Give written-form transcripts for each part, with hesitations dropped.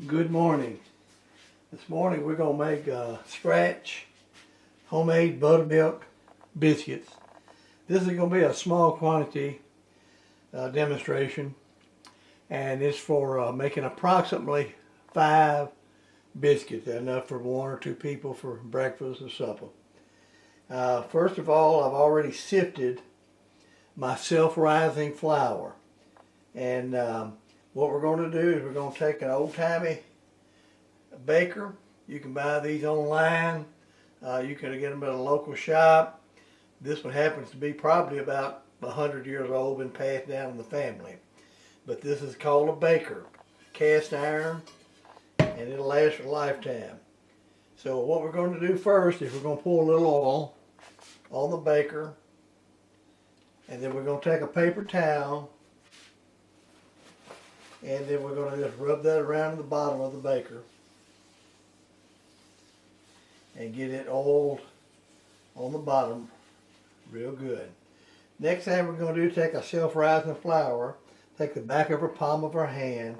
Good morning. This morning we're going to make scratch homemade buttermilk biscuits. This is going to be a small quantity demonstration, and it's for making approximately 5 biscuits, enough for 1 or 2 people for breakfast or supper. First of all, I've already sifted my self-rising flour, and what we're going to do is we're going to take an old-timey baker. You can buy these online. You can get them at a local shop. This one happens to be probably about 100 years old, been passed down in the family. But this is called a baker, cast iron, and it'll last for a lifetime. So what we're going to do first is we're going to pour a little oil on the baker, and then we're going to take a paper towel, and then we're going to just rub that around the bottom of the baker and get it oiled on the bottom real good. Next thing we're going to do is take a self-rising flour, take the back of our palm of our hand,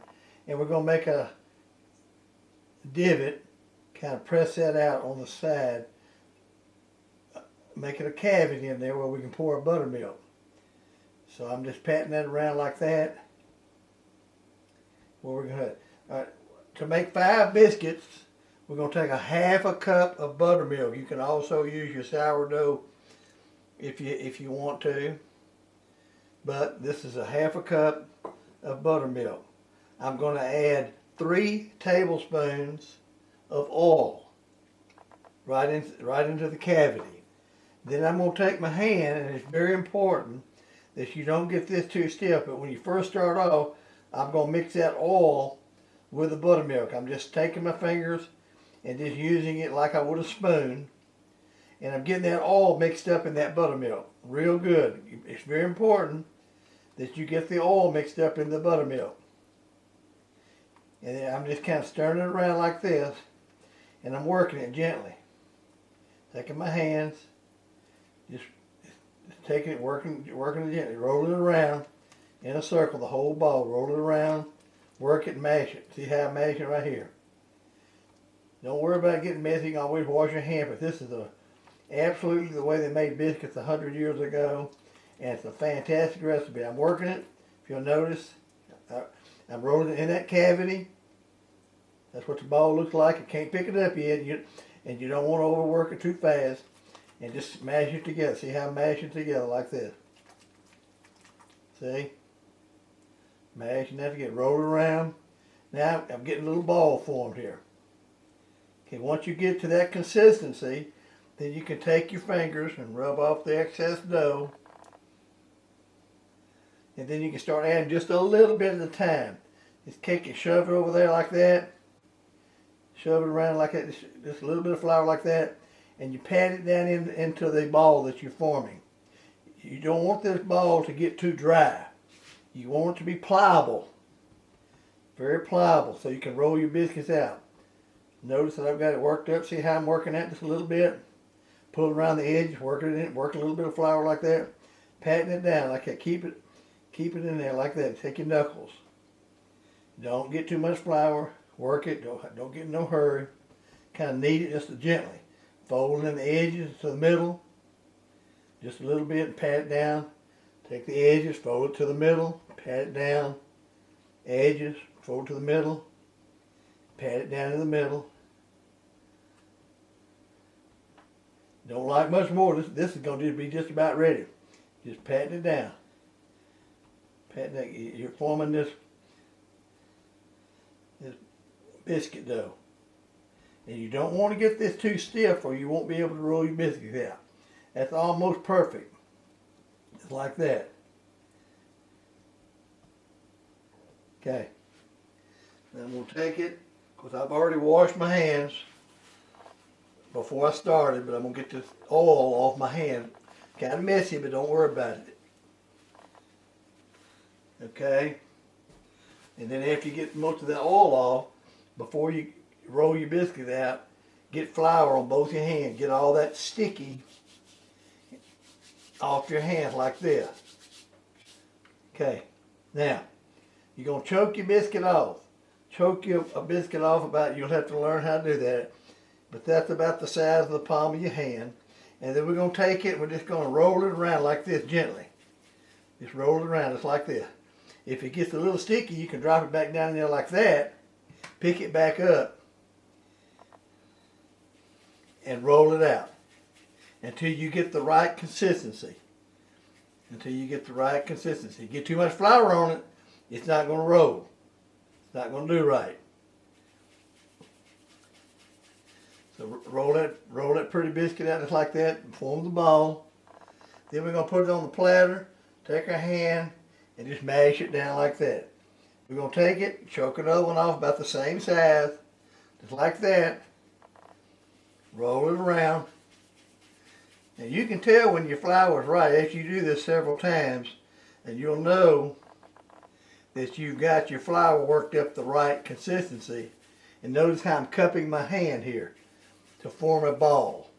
and we're going to make a divot, kind of press that out on the side, making a cavity in there where we can pour our buttermilk. So I'm just patting that around like that. Well, we're going to make 5 biscuits, we're going to take a half a cup of buttermilk. You can also use your sourdough if you want to, but this is a half a cup of buttermilk. I'm going to add 3 tablespoons of oil right into the cavity. Then I'm going to take my hand, and it's very important that you don't get this too stiff, but when you first start off, I'm going to mix that oil with the buttermilk. I'm just taking my fingers and just using it like I would a spoon, and I'm getting that oil mixed up in that buttermilk real good. It's very important that you get the oil mixed up in the buttermilk. And then I'm just kind of stirring it around like this, and I'm working it gently. Taking my hands, just taking it, working it gently, rolling it around in a circle, the whole ball, roll it around, work it and mash it. See how I mash it right here? Don't worry about getting messy. You can always wash your hand, but this is absolutely the way they made biscuits 100 years ago, and it's a fantastic recipe. I'm working it. If you'll notice, I'm rolling it in that cavity. That's what the ball looks like. You can't pick it up yet, and you don't want to overwork it too fast, and just mash it together. See how I mash it together like this? See? Mashing that together, roll it around. Now I'm getting a little ball formed here. Okay, once you get to that consistency, then you can take your fingers and rub off the excess dough. And then you can start adding just a little bit at a time. Just take it, shove it over there like that. Shove it around like that, just a little bit of flour like that. And you pat it down into the ball that you're forming. You don't want this ball to get too dry. You want it to be pliable. Very pliable, so you can roll your biscuits out. Notice that I've got it worked up. See how I'm working that just a little bit? Pull it around the edge, working it in, work a little bit of flour like that. Patting it down like that. Keep it in there like that. Take your knuckles. Don't get too much flour. Work it. Don't get in no hurry. Kind of knead it just gently. Fold in the edges to the middle. Just a little bit and pat it down. Take the edges, fold it to the middle, pat it down. Edges, fold it to the middle, pat it down to the middle. Don't like much more. This is going to be just about ready. Just patting it down. Patting it down. You're forming this biscuit dough. And you don't want to get this too stiff or you won't be able to roll your biscuits out. That's almost perfect. Just like that. Okay. Then we'll take it, because I've already washed my hands before I started, but I'm going to get this oil off my hand. Kind of messy, but don't worry about it. Okay. And then after you get most of the oil off, before you roll your biscuit out, get flour on both your hands. Get all that sticky off your hands like this. Okay. Now, you're going to choke your biscuit off. choke you a biscuit off about it. You'll have to learn how to do that. But that's about the size of the palm of your hand. And then we're going to take it, we're just going to roll it around like this gently. Just roll it around just like this. If it gets a little sticky, you can drop it back down there like that, pick it back up, and roll it out until you get the right consistency. Until you get the right consistency. Get too much flour on it, it's not going to roll. It's not going to do right. So roll that pretty biscuit out just like that and form the ball. Then we're going to put it on the platter, take our hand, and just mash it down like that. We're going to take it, choke another one off about the same size, just like that. Roll it around. Now you can tell when your flour is right after you do this several times, and you'll know that you've got your flour worked up the right consistency. And notice how I'm cupping my hand here to form a ball.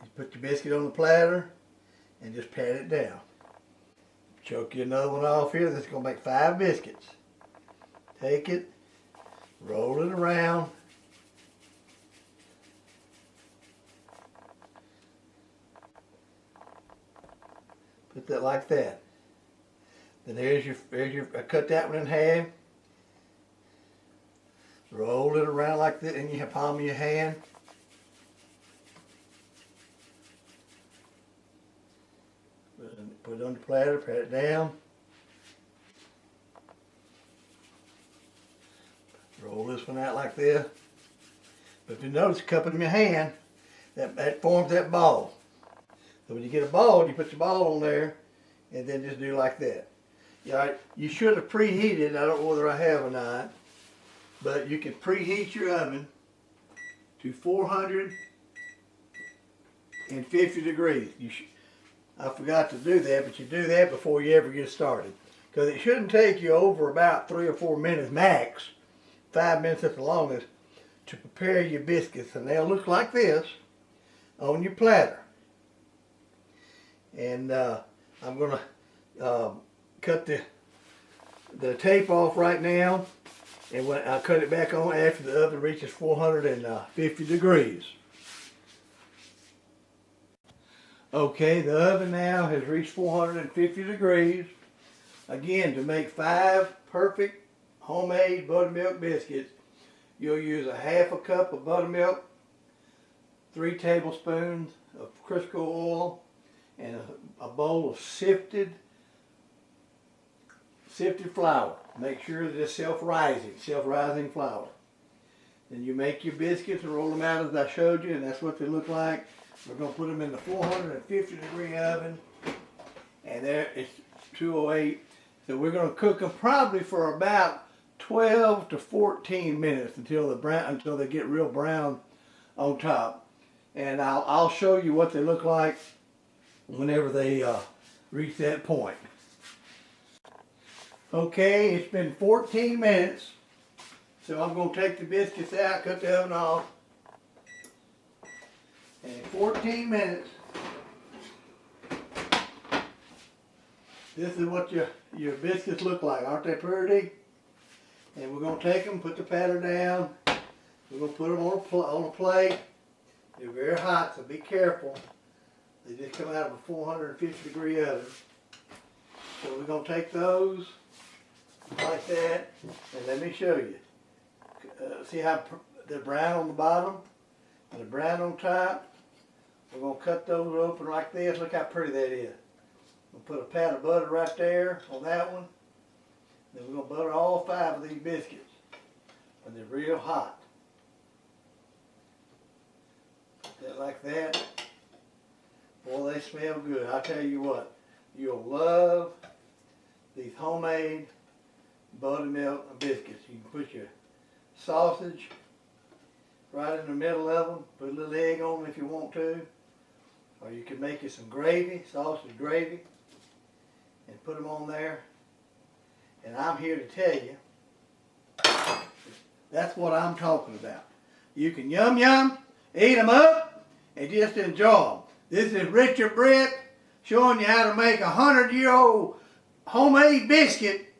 You put your biscuit on the platter and just pat it down. Choke you another one off here. That's going to make 5 biscuits. Take it, roll it around. Put that like that. Then there's your I cut that one in half. Roll it around like that in your palm of your hand. Put it on the platter, pat it down. Roll this one out like this. But if you notice, cupping in your hand, that forms that ball. So when you get a ball, you put your ball on there, and then just do like that. Yeah, you should have preheated. I don't know whether I have or not, but you can preheat your oven to 450 degrees. I forgot to do that, but you do that before you ever get started. Because it shouldn't take you over about 3 or 4 minutes max, 5 minutes at the longest, to prepare your biscuits. And they'll look like this on your platter. And I'm going to cut the tape off right now. And I'll cut it back on after the oven reaches 450 degrees. Okay, the oven now has reached 450 degrees. Again, to make 5 perfect homemade buttermilk biscuits, you'll use a half a cup of buttermilk, 3 tablespoons of Crisco oil, and a bowl of sifted flour. Make sure that it's self-rising flour. Then you make your biscuits and roll them out as I showed you, and that's what they look like. We're going to put them in the 450 degree oven, and there it's 208. So we're going to cook them probably for about 12 to 14 minutes until they get real brown on top. And I'll show you what they look like whenever they reach that point. Okay, it's been 14 minutes, so I'm going to take the biscuits out, cut the oven off. And in 14 minutes, this is what your biscuits look like. Aren't they pretty? And we're going to take them, put the batter down. We're going to put them on a plate. They're very hot, so be careful. They just come out of a 450 degree oven. So we're going to take those like that, and let me show you. See how they're brown on the bottom and they're brown on top? We're going to cut those open like this. Look how pretty that is. We'll put a pat of butter right there on that one. Then we're going to butter all 5 of these biscuits. And they're real hot. Put that like that. Boy, they smell good. I'll tell you what. You'll love these homemade buttermilk biscuits. You can put your sausage right in the middle of them. Put a little egg on them if you want to. Or you can make you some gravy, sausage gravy, and put them on there. And I'm here to tell you, that's what I'm talking about. You can yum yum, eat them up, and just enjoy them. This is Richard Britt showing you how to make a 100-year-old homemade biscuit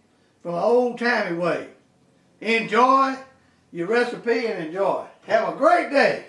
from an old-timey way. enjoy your recipe and enjoy. Have a great day.